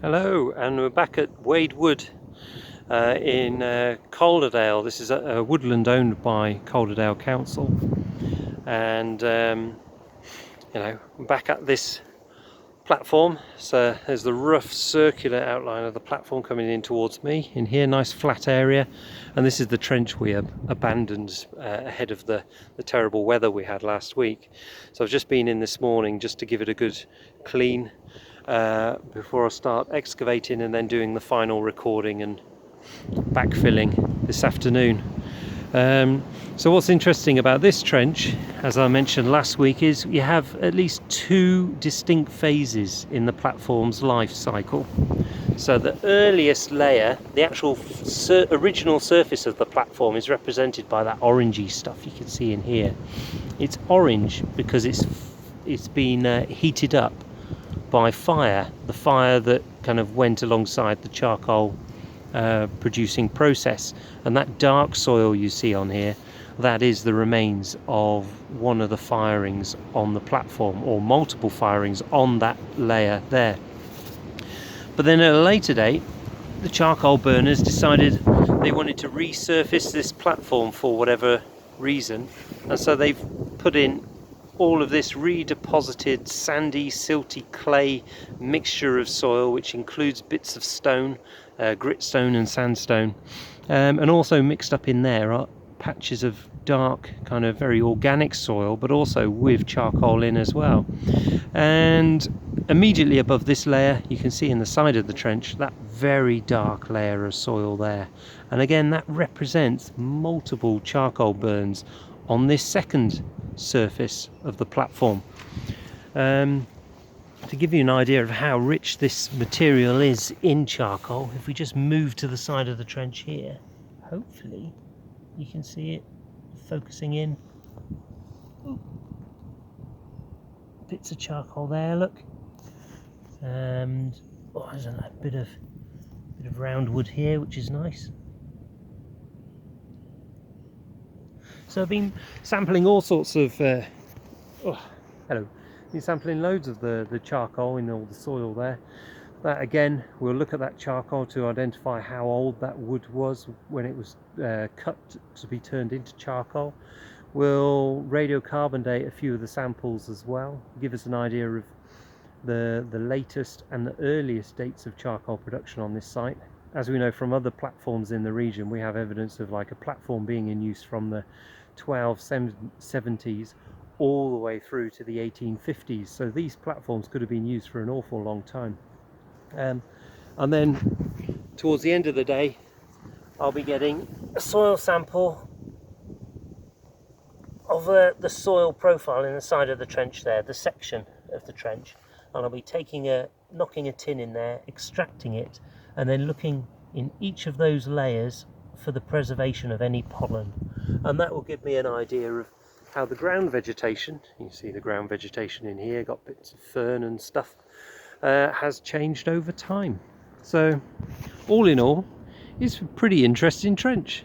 Hello, and we're back at Wade Wood in Calderdale. This is a woodland owned by Calderdale Council, and back at this platform. So there's the rough circular outline of the platform coming in towards me. In here, nice flat area, and this is the trench we abandoned ahead of the terrible weather we had last week. So I've just been in this morning just to give it a good clean before I start excavating and then doing the final recording and backfilling this afternoon. So what's interesting about this trench, as I mentioned last week, is you have at least two distinct phases in the platform's life cycle. So the earliest layer, the actual original surface of the platform, is represented by that orangey stuff you can see in here. It's orange because it's been heated up by fire, the fire that kind of went alongside the charcoal producing process. And that dark soil you see on here, that is the remains of one of the firings on the platform, or multiple firings on that layer there. But then at a later date, the charcoal burners decided they wanted to resurface this platform for whatever reason, and so they've put in all of this redeposited sandy, silty clay mixture of soil, which includes bits of stone, gritstone and sandstone, and also mixed up in there are patches of dark, kind of very organic soil, but also with charcoal in as well. And immediately above this layer, you can see in the side of the trench that very dark layer of soil there, and again that represents multiple charcoal burns on this second surface of the platform. To give you an idea of how rich this material is in charcoal, if we just move to the side of the trench here, hopefully you can see it focusing in. Ooh. Bits of charcoal there, look, and there's a bit of round wood here, which is nice. So I've been sampling all sorts of been sampling loads of the charcoal in all the soil there. That again, we'll look at that charcoal to identify how old that wood was when it was cut to be turned into charcoal. We'll radiocarbon date a few of the samples as well, give us an idea of the latest and the earliest dates of charcoal production on this site. As we know from other platforms in the region, we have evidence of like a platform being in use from the 1270s all the way through to the 1850s. So these platforms could have been used for an awful long time. And then towards the end of the day, I'll be getting a soil sample of the soil profile in the side of the trench there, the section of the trench, and I'll be knocking a tin in there, extracting it, and then looking in each of those layers for the preservation of any pollen, and that will give me an idea of how the ground vegetation, you see the ground vegetation in here, got bits of fern and stuff, has changed over time. So all in all, it's a pretty interesting trench.